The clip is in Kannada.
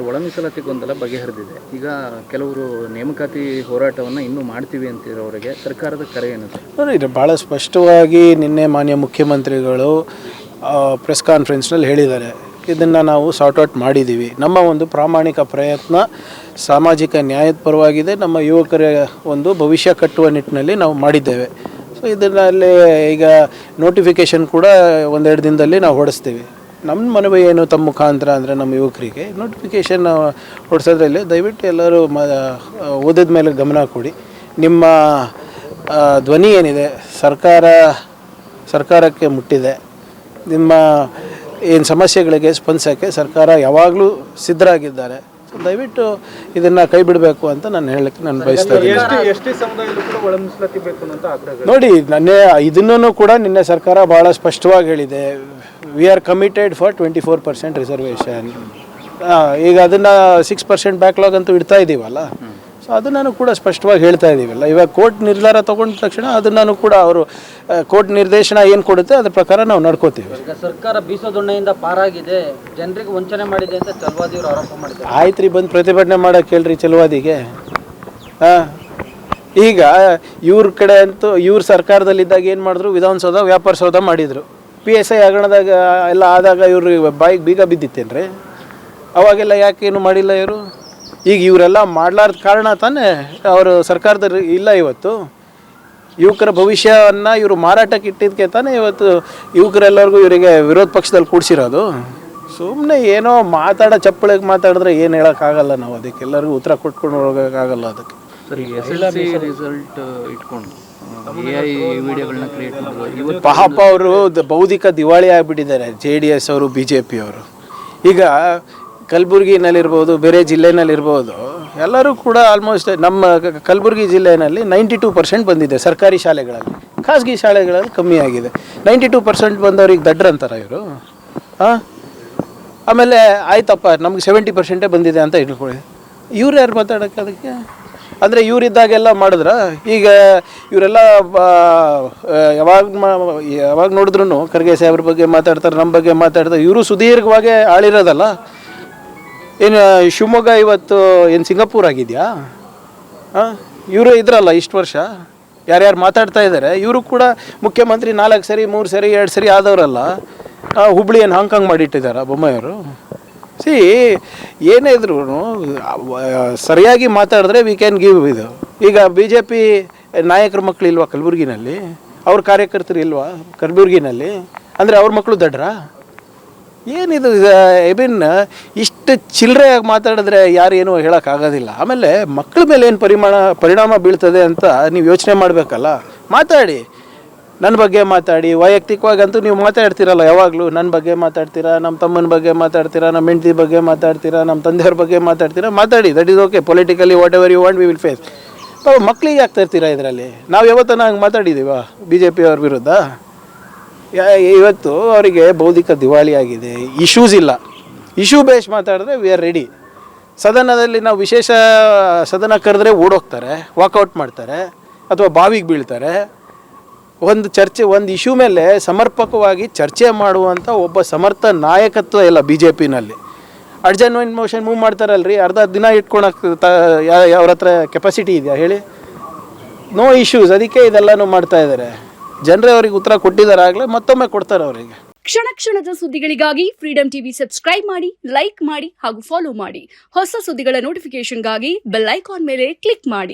ಒಳ ಮೀಸಲಾತಿ ಗೊಂದಲ ಬಗೆಹರಿದಿದೆ. ಈಗ ಕೆಲವರು ನೇಮಕಾತಿ ಹೋರಾಟವನ್ನು ಇನ್ನೂ ಮಾಡ್ತೀವಿ ಅಂತಿರೋರಿಗೆ ಸರ್ಕಾರದ ಕರೆ ಏನು ಸರ್? ನೋಡಿ, ಭಾಳ ಸ್ಪಷ್ಟವಾಗಿ ನಿನ್ನೆ ಮಾನ್ಯ ಮುಖ್ಯಮಂತ್ರಿಗಳು ಪ್ರೆಸ್ ಕಾನ್ಫರೆನ್ಸ್ನಲ್ಲಿ ಹೇಳಿದ್ದಾರೆ, ಇದನ್ನು ನಾವು ಸಾರ್ಟ್ ಔಟ್ ಮಾಡಿದ್ದೀವಿ. ನಮ್ಮ ಒಂದು ಪ್ರಾಮಾಣಿಕ ಪ್ರಯತ್ನ ಸಾಮಾಜಿಕ ನ್ಯಾಯದ ಪರವಾಗಿದೆ, ನಮ್ಮ ಯುವಕರ ಒಂದು ಭವಿಷ್ಯ ಕಟ್ಟುವ ನಿಟ್ಟಿನಲ್ಲಿ ನಾವು ಮಾಡಿದ್ದೇವೆ. ಸೊ ಇದರಲ್ಲಿ ಈಗ ನೋಟಿಫಿಕೇಷನ್ ಕೂಡ ಒಂದೆರಡು ದಿನದಲ್ಲಿ ನಾವು ಹೊಡಿಸ್ತೀವಿ. ನಮ್ಮ ಮನವಿ ಏನು ತಮ್ಮ ಮುಖಾಂತರ ಅಂದರೆ ನಮ್ಮ ಯುವಕರಿಗೆ ನೋಟಿಫಿಕೇಷನ್ ಹೊಡಿಸೋದ್ರಲ್ಲಿ ದಯವಿಟ್ಟು ಎಲ್ಲರೂ ಓದಿದ ಮೇಲೆ ಗಮನ ಕೊಡಿ. ನಿಮ್ಮ ಧ್ವನಿ ಏನಿದೆ ಸರ್ಕಾರಕ್ಕೆ ಮುಟ್ಟಿದೆ. ನಿಮ್ಮ ಏನು ಸಮಸ್ಯೆಗಳಿಗೆ ಸ್ಪಂದಿಸೋಕ್ಕೆ ಸರ್ಕಾರ ಯಾವಾಗಲೂ ಸಿದ್ಧರಾಗಿದ್ದಾರೆ. ಸೊ ದಯವಿಟ್ಟು ಇದನ್ನು ಕೈ ಬಿಡಬೇಕು ಅಂತ ನಾನು ಹೇಳಕ್ಕೆ ನಾನು ಬಯಸ್ತಾ ಇದ್ದೀನಿ. ನೋಡಿ, ಇದನ್ನು ಕೂಡ ನಿನ್ನೆ ಸರ್ಕಾರ ಭಾಳ ಸ್ಪಷ್ಟವಾಗಿ ಹೇಳಿದೆ, we are committed for 24% reservation. ಈಗ ಅದನ್ನು 6% ಬ್ಯಾಕ್ಲಾಗ್ ಅಂತೂ ಇಡ್ತಾ ಇದ್ದೀವಲ್ಲ, ಸೊ ಅದನ್ನು ಕೂಡ ಸ್ಪಷ್ಟವಾಗಿ ಹೇಳ್ತಾ ಇದ್ದೀವಲ್ಲ. ಇವಾಗ ಕೋರ್ಟ್ ನಿರ್ಧಾರ ತೊಗೊಂಡ ತಕ್ಷಣ ಅದನ್ನು ಕೂಡ ಅವರು ಕೋರ್ಟ್ ನಿರ್ದೇಶನ ಏನು ಕೊಡುತ್ತೆ ಅದ್ರ ಪ್ರಕಾರ ನಾವು ನಡ್ಕೋತೀವಿ. ಸರ್ಕಾರ ಬೀಸೋದೊಣ್ಣೆಯಿಂದ ಪಾರಾಗಿದೆ, ಜನರಿಗೆ ವಂಚನೆ ಮಾಡಿದೆ ಅಂತ ಚಲವಾದಿಯವರು ಆರೋಪ ಮಾಡಿದ್ದಾರೆ. ಆಯ್ತು ರೀ, ಬಂದು ಪ್ರತಿಭಟನೆ ಮಾಡೋಕೆ ಹೇಳ್ರಿ ಚಲವಾದಿಗೆ. ಈಗ ಇವ್ರ ಕಡೆ ಅಂತೂ ಇವ್ರ ಸರ್ಕಾರದಲ್ಲಿದ್ದಾಗ ಏನು ಮಾಡಿದ್ರು, ವಿಧಾನಸೌಧ ವ್ಯಾಪಾರ ಸೌಧ ಮಾಡಿದರು. PSI ಹಗರಣದಾಗ ಎಲ್ಲ ಆದಾಗ ಇವ್ರಿಗೆ ಬಾಯಿಗೆ ಬೀಗ ಬಿದ್ದಿತ್ತೇನ್ರಿ? ಅವಾಗೆಲ್ಲ ಯಾಕೇನು ಮಾಡಿಲ್ಲ ಇವರು? ಈಗ ಇವರೆಲ್ಲ ಮಾಡಲಾರ್ದ ಕಾರಣ ತಾನೇ ಅವರು ಸರ್ಕಾರದ ಇಲ್ಲ. ಇವತ್ತು ಯುವಕರ ಭವಿಷ್ಯವನ್ನು ಇವರು ಮಾರಾಟಕ್ಕೆ ಇಟ್ಟಿದ್ದಕ್ಕೆ ತಾನೇ ಇವತ್ತು ಯುವಕರೆಲ್ಲರಿಗೂ ಇವರಿಗೆ ವಿರೋಧ ಪಕ್ಷದಲ್ಲಿ ಕೂಡಿಸಿರೋದು. ಸುಮ್ಮನೆ ಏನೋ ಚಪ್ಪಳಿಗೆ ಮಾತಾಡಿದ್ರೆ ಏನು ಹೇಳೋಕ್ಕಾಗಲ್ಲ. ನಾವು ಅದಕ್ಕೆಲ್ಲರಿಗೂ ಉತ್ತರ ಕೊಟ್ಕೊಂಡು ಹೋಗೋಕ್ಕಾಗಲ್ಲ. ಅದಕ್ಕೆ ಸರಿ, SSLC ರಿಸಲ್ಟ್ ಇಟ್ಕೊಂಡು AI ವಿಡಿಯೋಗಳನ್ನ ಕ್ರಿಯೇಟ್ ಮಾಡೋದು ಪಾಪ ಅವರು ಬೌದ್ಧಿಕ ದಿವಾಳಿ ಆಗಿಬಿಟ್ಟಿದ್ದಾರೆ. JDS ಅವರು, BJP ಅವರು. ಈಗ ಕಲಬುರಗಿನಲ್ಲಿರ್ಬೋದು, ಬೇರೆ ಜಿಲ್ಲೆನಲ್ಲಿರ್ಬೋದು, ಎಲ್ಲರೂ ಕೂಡ ಆಲ್ಮೋಸ್ಟ್ ನಮ್ಮ ಕಲಬುರಗಿ ಜಿಲ್ಲೆಯಲ್ಲಿ 92% ಬಂದಿದೆ ಸರ್ಕಾರಿ ಶಾಲೆಗಳಲ್ಲಿ. ಖಾಸಗಿ ಶಾಲೆಗಳಲ್ಲಿ ಕಮ್ಮಿ ಆಗಿದೆ. 92% ಬಂದವ್ರಿಗೆ ದಡ್ರ ಅಂತಾರೆ ಇವರು. ಆಮೇಲೆ ಆಯ್ತಪ್ಪ ನಮ್ಗೆ 70% ಬಂದಿದೆ ಅಂತ ಇಟ್ಕೊಳ್ಳಿ. ಇವ್ರು ಯಾರು ಮಾತಾಡೋಕ್ಕೆ ಅದಕ್ಕೆ? ಅಂದರೆ ಇವರಿದ್ದಾಗೆಲ್ಲ ಮಾಡಿದ್ರ? ಈಗ ಇವರೆಲ್ಲ ಯಾವಾಗ ನೋಡಿದ್ರು ಖರ್ಗೆ ಸಾಹೇಬ್ರ ಬಗ್ಗೆ ಮಾತಾಡ್ತಾರೆ, ನಮ್ಮ ಬಗ್ಗೆ ಮಾತಾಡ್ತಾರೆ. ಇವರು ಸುದೀರ್ಘವಾಗಿ ಆಳಿರೋದಲ್ಲ. ಏನು ಶಿವಮೊಗ್ಗ ಇವತ್ತು ಏನು ಸಿಂಗಾಪುರ್ ಆಗಿದೆಯಾ? ಇವರು ಇದ್ರಲ್ಲ ಇಷ್ಟು ವರ್ಷ, ಯಾರ್ಯಾರು ಮಾತಾಡ್ತಾ ಇದ್ದಾರೆ. ಇವರು ಕೂಡ ಮುಖ್ಯಮಂತ್ರಿ 4 ಸರಿ 3 ಸರಿ 2 ಸರಿ ಆದವರಲ್ಲ. ಹುಬ್ಳಿಯನ್ನು ಹಾಂಗ್ಕಾಂಗ್ ಮಾಡಿಟ್ಟಿದ್ದಾರೆ ಬೊಮ್ಮಾಯಿಯವರು. ಏನೇ ಇದ್ರು ಸರಿಯಾಗಿ ಮಾತಾಡಿದ್ರೆ ವಿ ಕ್ಯಾನ್ ಗಿವ್ ಇದು. ಈಗ BJP ನಾಯಕರ ಮಕ್ಕಳು ಇಲ್ವಾ ಕಲಬುರಗಿನಲ್ಲಿ? ಅವ್ರ ಕಾರ್ಯಕರ್ತರು ಇಲ್ವಾ ಕಲಬುರಗಿನಲ್ಲಿ? ಅಂದರೆ ಅವ್ರ ಮಕ್ಕಳು ದಡ್ರ? ಏನಿದು ಇಷ್ಟು ಚಿಲ್ಲರೆಯಾಗಿ ಮಾತಾಡಿದ್ರೆ ಯಾರು ಏನೂ ಹೇಳೋಕ್ಕಾಗೋದಿಲ್ಲ. ಆಮೇಲೆ ಮಕ್ಕಳ ಮೇಲೆ ಏನು ಪರಿಣಾಮ ಬೀಳ್ತದೆ ಅಂತ ನೀವು ಯೋಚನೆ ಮಾಡಬೇಕಲ್ಲ. ಮಾತಾಡಿ, ನನ್ನ ಬಗ್ಗೆ ಮಾತಾಡಿ. ವೈಯಕ್ತಿಕವಾಗಂತೂ ನೀವು ಮಾತಾಡ್ತೀರಲ್ಲ ಯಾವಾಗಲೂ. ನನ್ನ ಬಗ್ಗೆ ಮಾತಾಡ್ತೀರಾ, ನಮ್ಮ ತಮ್ಮನ ಬಗ್ಗೆ ಮಾತಾಡ್ತೀರಾ, ನಮ್ಮ ಹೆಂಡತಿ ಬಗ್ಗೆ ಮಾತಾಡ್ತೀರಾ, ನಮ್ಮ ತಂದೆಯವ್ರ ಬಗ್ಗೆ ಮಾತಾಡ್ತೀರಾ. ಮಾತಾಡಿ, that is okay. Politically whatever you want we will face. ಮಕ್ಕಳಿಗೆ ಆಗ್ತಾ ಇರ್ತೀರಾ ಇದರಲ್ಲಿ? ನಾವು ಯಾವತ್ತೂ ಹಂಗೆ ಮಾತಾಡಿದ್ದೀವ BJP ಅವ್ರ ವಿರುದ್ಧ? ಇವತ್ತು ಅವರಿಗೆ ಬೌದ್ಧಿಕ ದಿವಾಳಿ ಆಗಿದೆ. ಇಶ್ಯೂಸ್ ಇಲ್ಲ. ಇಶ್ಯೂ ಬೇಸ್ ಮಾತಾಡಿದ್ರೆ ವಿ ಆರ್ ರೆಡಿ. ಸದನದಲ್ಲಿ ನಾವು ವಿಶೇಷ ಸದನ ಕರೆದ್ರೆ ಓಡೋಗ್ತಾರೆ, ವಾಕೌಟ್ ಮಾಡ್ತಾರೆ, ಅಥವಾ ಬಾವಿಗೆ ಬೀಳ್ತಾರೆ. ಒಂದು ಇಶ್ಯೂ ಮೇಲೆ ಸಮರ್ಪಕವಾಗಿ ಚರ್ಚೆ ಮಾಡುವಂಥ ಒಬ್ಬ ಸಮರ್ಥ ನಾಯಕತ್ವ ಇಲ್ಲ BJPನಲ್ಲಿ. ಅಡ್ಜರ್ನ್ಮೆಂಟ್ ಮೋಷನ್ ಮೂವ್ ಮಾಡ್ತಾರಲ್ರಿ, ಅರ್ಧ ದಿನ ಇಟ್ಕೊಳಕ್ಕೆ ಅವ್ರ ಹತ್ರ ಕೆಪಾಸಿಟಿ ಇದೆಯಾ ಹೇಳಿ? No issues. ಅದಕ್ಕೆ ಇದೆಲ್ಲನೂ ಮಾಡ್ತಾ ಇದ್ದಾರೆ. ಜನರೇ ಅವ್ರಿಗೆ ಉತ್ತರ ಕೊಟ್ಟಿದ್ದಾರೆ, ಆಗಲೇ ಮತ್ತೊಮ್ಮೆ ಕೊಡ್ತಾರೆ ಅವರಿಗೆ. ಕ್ಷಣ ಕ್ಷಣದ ಸುದ್ದಿಗಳಿಗಾಗಿ ಫ್ರೀಡಂ ಟಿವಿ ಸಬ್ಸ್ಕ್ರೈಬ್ ಮಾಡಿ, ಲೈಕ್ ಮಾಡಿ ಹಾಗೂ ಫಾಲೋ ಮಾಡಿ. ಹೊಸ ಸುದ್ದಿಗಳ ನೋಟಿಫಿಕೇಶನ್ಗಾಗಿ ಬೆಲ್ ಐಕಾನ್ ಮೇಲೆ ಕ್ಲಿಕ್ ಮಾಡಿ.